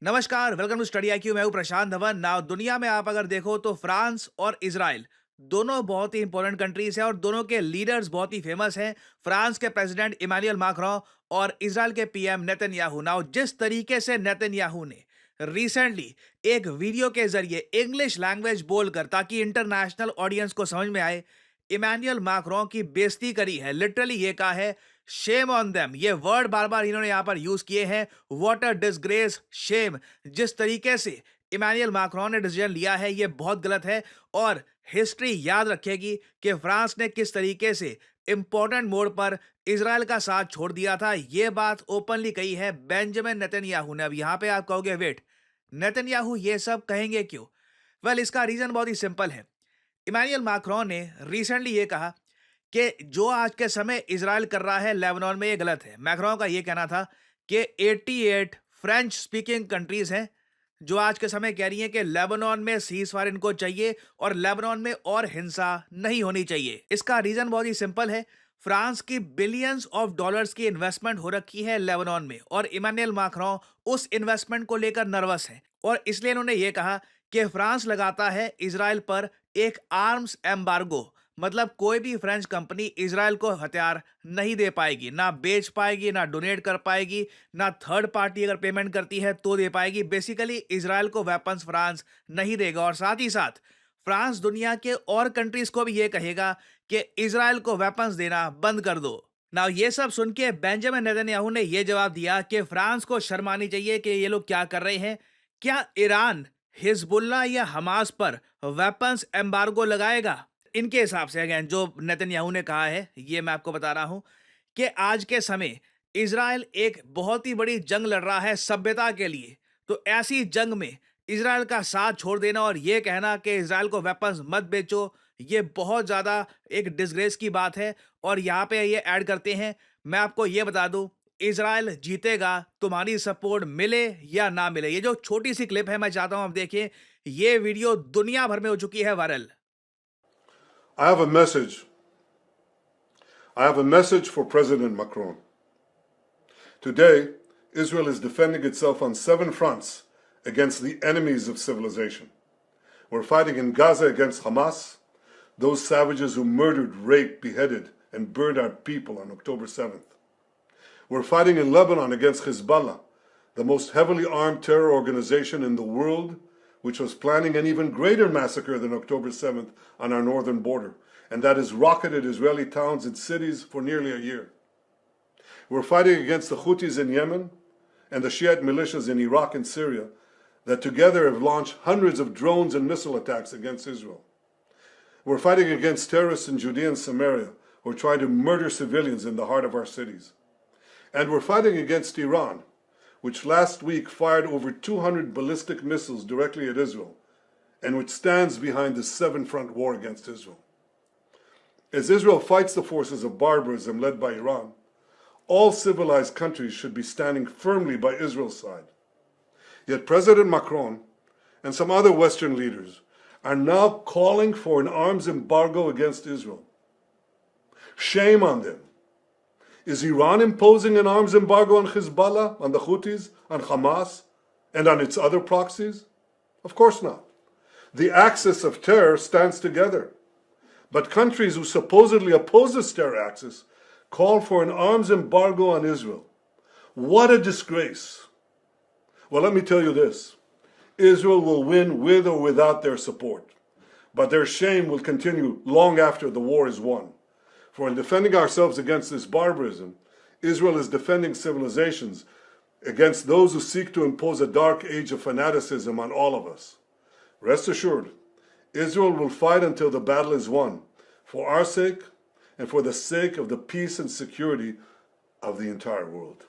नमस्कार, welcome to study IQ. मैं हूं प्रशांत धवन। नाउ दुनिया में आप अगर देखो तो फ्रांस और इजराइल दोनों बहुत ही इंपॉर्टेंट कंट्रीज हैं और दोनों के लीडर्स बहुत ही फेमस हैं। फ्रांस के प्रेसिडेंट इमानुएल मैक्रों और इजराइल के पीएम नेतन्याहू। नाउ जिस तरीके से नेतन्याहू ने रिसेंटली एक वीडियो के जरिए इंग्लिश लैंग्वेज बोलकर, ताकि इंटरनेशनल ऑडियंस को समझ में आए, इमानुएल मैक्रों की बेइज्जती करी है। लिटरली ये कहा है, शेम ऑन देम। ये वर्ड बार बार इन्होंने यहां पर यूज किए हैं, व्हाट अ डिसग्रेस, शेम। जिस तरीके से इमानुएल मैक्रों ने डिसीजन लिया है, ये बहुत गलत है। और हिस्ट्री याद रखेगी कि फ्रांस ने किस तरीके से इंपॉर्टेंट मोड पर इजराइल का साथ छोड़ दिया था। ये बात ओपनली कही है बेंजामिन नेतन्याहू ने। अब यहां पे आप कहोगे, वेट, नेतन्याहू ये सब कहेंगे क्यों? वेल, इसका रीजन बहुत ही सिंपल है। इमानुएल मैक्रों ने रिसेंटली ये कहा कि जो आज के समय इजराइल कर रहा है लेबनान में, ये गलत है। मैक्रों का ये कहना था कि 88 फ्रेंच स्पीकिंग कंट्रीज हैं जो आज के समय कह रही हैं कि लेबनान में सीज फायर इनको चाहिए और लेबनान में और हिंसा नहीं होनी चाहिए। इसका रीजन बहुत ही सिंपल है। फ्रांस की बिलियंस ऑफ डॉलर्स की इन्वेस्टमेंट हो रखी है लेबनान में और इमानुएल मैक्रों उस इन्वेस्टमेंट को लेकर नर्वस है और इसलिए इन्होंने ये कहा कि फ्रांस लगाता है इजराइल पर एक आर्म्स एम्बार्गो। मतलब कोई भी फ्रेंच कंपनी इजराइल को हथियार नहीं दे पाएगी, ना बेच पाएगी, ना डोनेट कर पाएगी, ना थर्ड पार्टी अगर पेमेंट करती है तो दे पाएगी। बेसिकली इजराइल को वेपन्स फ्रांस नहीं देगा। और साथ ही साथ फ्रांस दुनिया के और कंट्रीज को भी ये कहेगा कि इजराइल को वेपन्स देना बंद कर दो। ना ये सब सुन के बेंजामिन नेतन्याहू ने यह जवाब दिया कि फ्रांस को शर्म आनी चाहिए कि ये लोग क्या कर रहे हैं। क्या ईरान हिजबुल्ला या हमास पर वेपन्स एम्बार्गो लगाएगा? इनके हिसाब से, अगेन, जो नेतन्याहू ने कहा है, ये मैं आपको बता रहा हूं कि आज के समय इजराइल एक बहुत ही बड़ी जंग लड़ रहा है सभ्यता के लिए। तो ऐसी जंग में इजराइल का साथ छोड़ देना और ये कहना कि इजराइल को वेपन्स मत बेचो, ये बहुत ज्यादा एक डिसग्रेस की बात है। और यहां पे ये ऐड करते हैं, मैं आपको ये बता दूं, इजराइल जीतेगा, तुम्हारी सपोर्ट मिले या ना मिले। ये जो छोटी सी क्लिप है, मैं चाहता हूं आप देखिए। ये वीडियो दुनिया भर में हो चुकी है viral. I have a message. I have a message for President Macron. Today, Israel is defending itself on 7 fronts against the enemies of civilization. We're fighting in Gaza against Hamas, those savages who murdered, raped, beheaded, and burned our people on October 7th. We're fighting in Lebanon against Hezbollah, the most heavily armed terror organization in the world, which was planning an even greater massacre than October 7th on our northern border, and that has rocketed Israeli towns and cities for nearly a year. We're fighting against the Houthis in Yemen and the Shiite militias in Iraq and Syria that together have launched hundreds of drones and missile attacks against Israel. We're fighting against terrorists in Judea and Samaria who are trying to murder civilians in the heart of our cities. And we're fighting against Iran, which last week fired over 200 ballistic missiles directly at Israel, and which stands behind the 7-front war against Israel. As Israel fights the forces of barbarism led by Iran, all civilized countries should be standing firmly by Israel's side. Yet President Macron and some other Western leaders are now calling for an arms embargo against Israel. Shame on them. Is Iran imposing an arms embargo on Hezbollah, on the Houthis, on Hamas, and on its other proxies? Of course not. The axis of terror stands together. But countries who supposedly oppose this terror axis call for an arms embargo on Israel. What a disgrace. Well, let me tell you this. Israel will win with or without their support. But their shame will continue long after the war is won. For in defending ourselves against this barbarism, Israel is defending civilizations against those who seek to impose a dark age of fanaticism on all of us. Rest assured, Israel will fight until the battle is won, for our sake and for the sake of the peace and security of the entire world.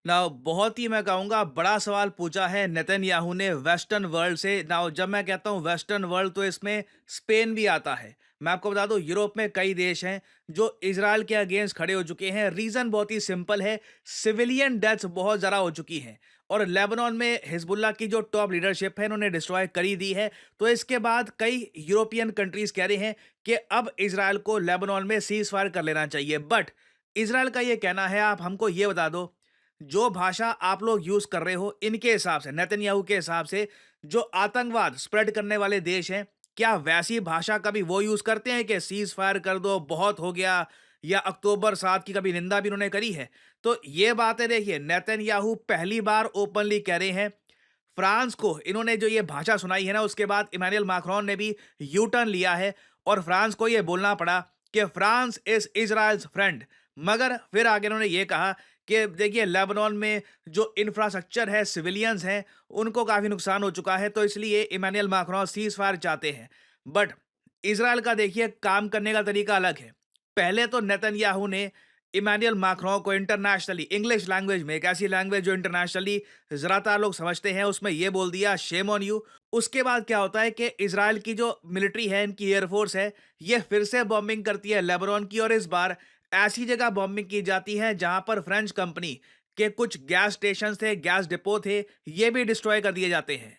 Now बहुत ही, मैं कहूँगा, बड़ा सवाल पूछा है Netanyahu ने western world से। Now जब मैं कहता हूँ वेस्टर्न वर्ल्ड, तो इसमें स्पेन भी आता है। मैं आपको बता दूं, यूरोप में कई देश हैं जो इजराइल के अगेंस्ट खड़े हो चुके हैं। रीज़न बहुत ही सिंपल है, सिविलियन डेथ्स बहुत ज़्यादा हो चुकी हैं और लेबनान में हिजबुल्ला की जो टॉप लीडरशिप है, इन्होंने डिस्ट्रॉय करी दी है। तो इसके बाद कई यूरोपियन कंट्रीज कह रहे हैं कि अब इजराइल को लेबनान में सीज फायर कर लेना चाहिए। बट इजराइल का ये कहना है, आप हमको ये बता दो, जो भाषा आप लोग यूज कर रहे हो, इनके हिसाब से, नेतन्याहू के हिसाब से, जो आतंकवाद स्प्रेड करने वाले देश हैं, क्या वैसी भाषा कभी वो यूज करते हैं कि सीज फायर कर दो, बहुत हो गया, या अक्टूबर 7 की कभी निंदा भी उन्होंने करी है? तो ये बातें देखिए, नेतन्याहू पहली बार ओपनली कह रहे हैं। फ्रांस को इन्होंने जो ये भाषा सुनाई है ना, उसके बाद इमैनुअल मैक्रोन ने भी यू टर्न लिया है और फ्रांस को ये बोलना पड़ा कि फ्रांस इज इजराइल्स फ्रेंड। मगर फिर आगे उन्होंने ये कहा कि देखिए, लेबनान में जो इंफ्रास्ट्रक्चर है, सिविलियंस हैं, उनको काफ़ी नुकसान हो चुका है, तो इसलिए इमैनुअल मैक्रोन सीज फायर चाहते हैं। बट इजराइल का देखिए काम करने का तरीका अलग है। पहले तो नेतन्याहू ने इमैनुअल मैक्रों को इंटरनेशनली इंग्लिश लैंग्वेज में, एक ऐसी लैंग्वेज जो इंटरनेशनली ज़्यादातर लोग समझते हैं, उसमें ये बोल दिया, शेम ऑन यू। उसके बाद क्या होता है कि इजराइल की जो मिलिट्री है, इनकी एयरफोर्स है, ये फिर से बॉम्बिंग करती है लेबनान की, और इस बार ऐसी जगह बॉम्बिंग की जाती है जहां पर फ्रेंच कंपनी के कुछ गैस स्टेशन थे, गैस डिपो थे, ये भी डिस्ट्रॉय कर दिए जाते हैं।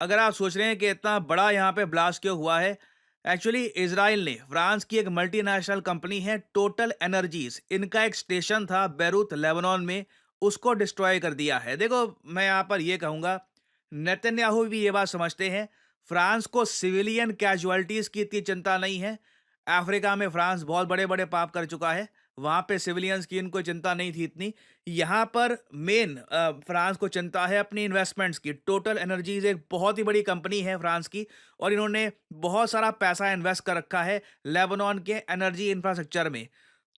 अगर आप सोच रहे हैं कि इतना बड़ा यहाँ पे ब्लास्ट क्यों हुआ है, एक्चुअली इसराइल ने फ्रांस की एक मल्टीनेशनल कंपनी है टोटल एनर्जीज, इनका एक स्टेशन था बेरूत लेबनान में, उसको डिस्ट्रॉय कर दिया है। देखो, मैं यहाँ पर ये कहूँगा, नेतन्याहू भी ये बात समझते हैं, फ्रांस को सिविलियन कैजुअलिटीज की इतनी चिंता नहीं है। अफ्रीका में फ्रांस बहुत बड़े बड़े पाप कर चुका है, वहाँ पे सिविलियंस की इनको चिंता नहीं थी इतनी। यहाँ पर मेन फ्रांस को चिंता है अपनी इन्वेस्टमेंट्स की। टोटल एनर्जीज एक बहुत ही बड़ी कंपनी है फ्रांस की, और इन्होंने बहुत सारा पैसा इन्वेस्ट कर रखा है लेबनान के एनर्जी इंफ्रास्ट्रक्चर में।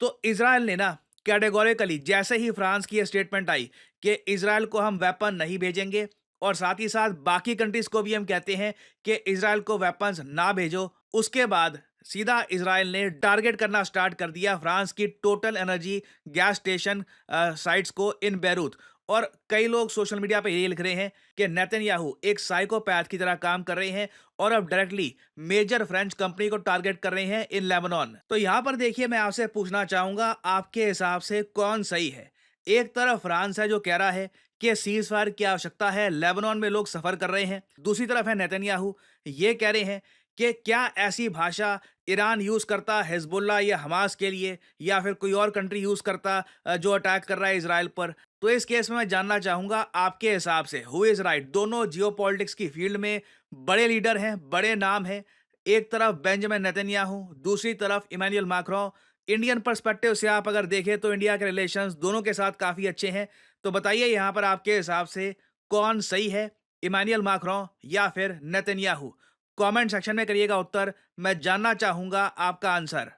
तो इसराइल ने ना कैटेगोरिकली, जैसे ही फ्रांस की ये स्टेटमेंट आई कि इसराइल को हम वेपन नहीं भेजेंगे, और साथ ही साथ बाकी कंट्रीज को भी हम कहते हैं कि इसराइल को वेपन्स ना भेजो, उसके बाद सीधा इसराइल ने टारगेट करना स्टार्ट कर दिया फ्रांस की total energy gas station sites को इन बैरूत। और कई लोग सोशल मीडिया पे ये लिख रहे हैं कि नेतन्याहू एक साइकोपैथ की तरह काम कर रहे हैं और अब डायरेक्टली मेजर फ्रेंच कंपनी को टारगेट कर रहे हैं इन लेबनान। तो यहाँ पर देखिए, मैं आपसे पूछना चाहूंगा, आपके हिसाब से कौन सही है? एक तरफ फ्रांस है जो कह रहा है कि सीज फायर की आवश्यकता है, लेबनान में लोग सफर कर रहे हैं। दूसरी तरफ है नेतन्याहू, ये कह रहे हैं कि क्या ऐसी भाषा ईरान यूज करता हिजबुल्ला या हमास के लिए, या फिर कोई और कंट्री यूज करता जो अटैक कर रहा है इसराइल पर? तो इस केस में मैं जानना चाहूंगा, आपके हिसाब से हु इज राइट? दोनों जियोपॉलिटिक्स की फील्ड में बड़े लीडर हैं, बड़े नाम हैं। एक तरफ बेंजामिन नेतन्याहू, दूसरी तरफ इमैनुअल मैक्रों। इंडियन पर्सपेक्टिव से आप अगर देखें तो इंडिया के रिलेशंस दोनों के साथ काफी अच्छे हैं। तो बताइए यहाँ पर आपके हिसाब से कौन सही है, इमैनुअल मैक्रों या फिर नेतन्याहू? कमेंट सेक्शन में करिएगा उत्तर, मैं जानना चाहूंगा आपका आंसर।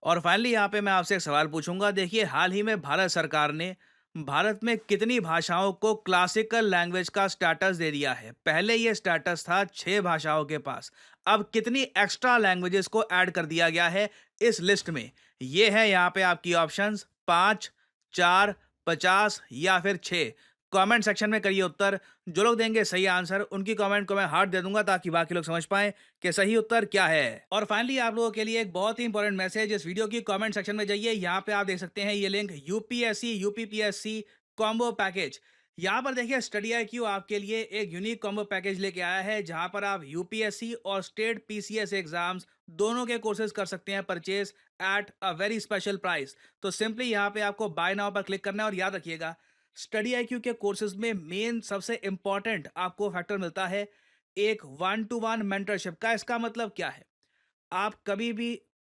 और फाइनली यहाँ पे मैं आपसे एक सवाल पूछूंगा। देखिए, हाल ही में भारत सरकार ने भारत में कितनी भाषाओं को क्लासिकल लैंग्वेज का स्टेटस दे दिया है? पहले ये स्टेटस था 6 भाषाओं के पास, अब कितनी एक्स्ट्रा लैंग्वेजेस को ऐड कर दिया गया है इस लिस्ट में? ये है यहाँ पे आपकी ऑप्शंस, 5, 4, 50 या फिर 6। कमेंट सेक्शन में करिए उत्तर। जो लोग देंगे सही आंसर, उनकी कमेंट को मैं हार्ट दे दूंगा ताकि बाकी लोग समझ पाएं कि सही उत्तर क्या है। और फाइनली आप लोगों के लिए एक बहुत ही इंपॉर्टेंट मैसेज, इस वीडियो की कमेंट सेक्शन में जाइए, यहाँ पे आप देख सकते हैं ये link, UPSC UPPSC combo package. यहाँ पर देखिए, स्टडी IQ आपके लिए एक यूनिक कॉम्बो पैकेज लेके आया है, जहाँ पर आप यूपीएससी और स्टेट PCS एग्जाम्स दोनों के कोर्सेज कर सकते हैं purchase at a very special price. तो सिंपली यहाँ पे आपको बाय नाउ पर क्लिक करना है, और याद रखिएगा, स्टडी IQ के कोर्सेज में मेन सबसे इंपॉर्टेंट आपको फैक्टर मिलता है एक 1-to-1 मेंटरशिप का। इसका मतलब क्या है? आप कभी भी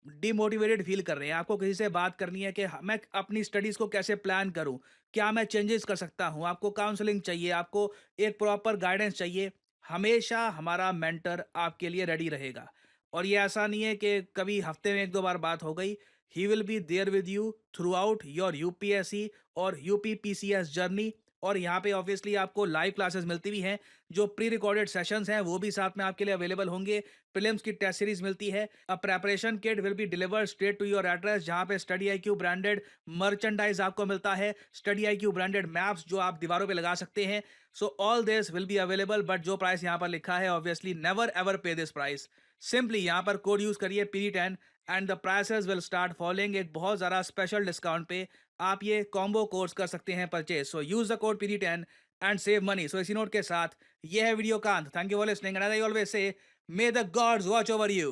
डिमोटिवेटेड फील कर रहे हैं, आपको किसी से बात करनी है कि मैं अपनी स्टडीज को कैसे प्लान करूं, क्या मैं चेंजेस कर सकता हूं, आपको काउंसलिंग चाहिए, आपको एक प्रॉपर गाइडेंस चाहिए, हमेशा हमारा मेंटर आपके लिए रेडी रहेगा। और ये ऐसा नहीं है कि कभी हफ्ते में 1-2 बार बात हो गई। He will be there with you throughout your UPSC और UPPCS जर्नी। और यहाँ पे ऑब्वियसली आपको लाइव क्लासेस मिलती भी हैं, जो प्री रिकॉर्डेड सेशंस हैं वो भी साथ में आपके लिए अवेलेबल होंगे। प्रीलिम्स की टेस्ट सीरीज मिलती है। A preparation kit will be delivered straight to your address, जहाँ पे स्टडी IQ ब्रांडेड मर्चेंडाइज आपको मिलता है, स्टडी IQ ब्रांडेड मैप्स जो आप दीवारों पे लगा सकते हैं। So all this will be available, but जो प्राइस यहाँ पर लिखा है, ऑब्वियसली नेवर एवर पे दिस प्राइस। सिंपली यहाँ पर कोड यूज करिए PD10 and the prices will start following एक बहुत ज़्यादा स्पेशल डिस्काउंट पे आप ये कॉम्बो कोर्स कर सकते हैं purchase. So use the code PD10 and save money. So इसी नोट के साथ ये है वीडियो का अंत। Thank you for listening and I always say may the God's watch over you.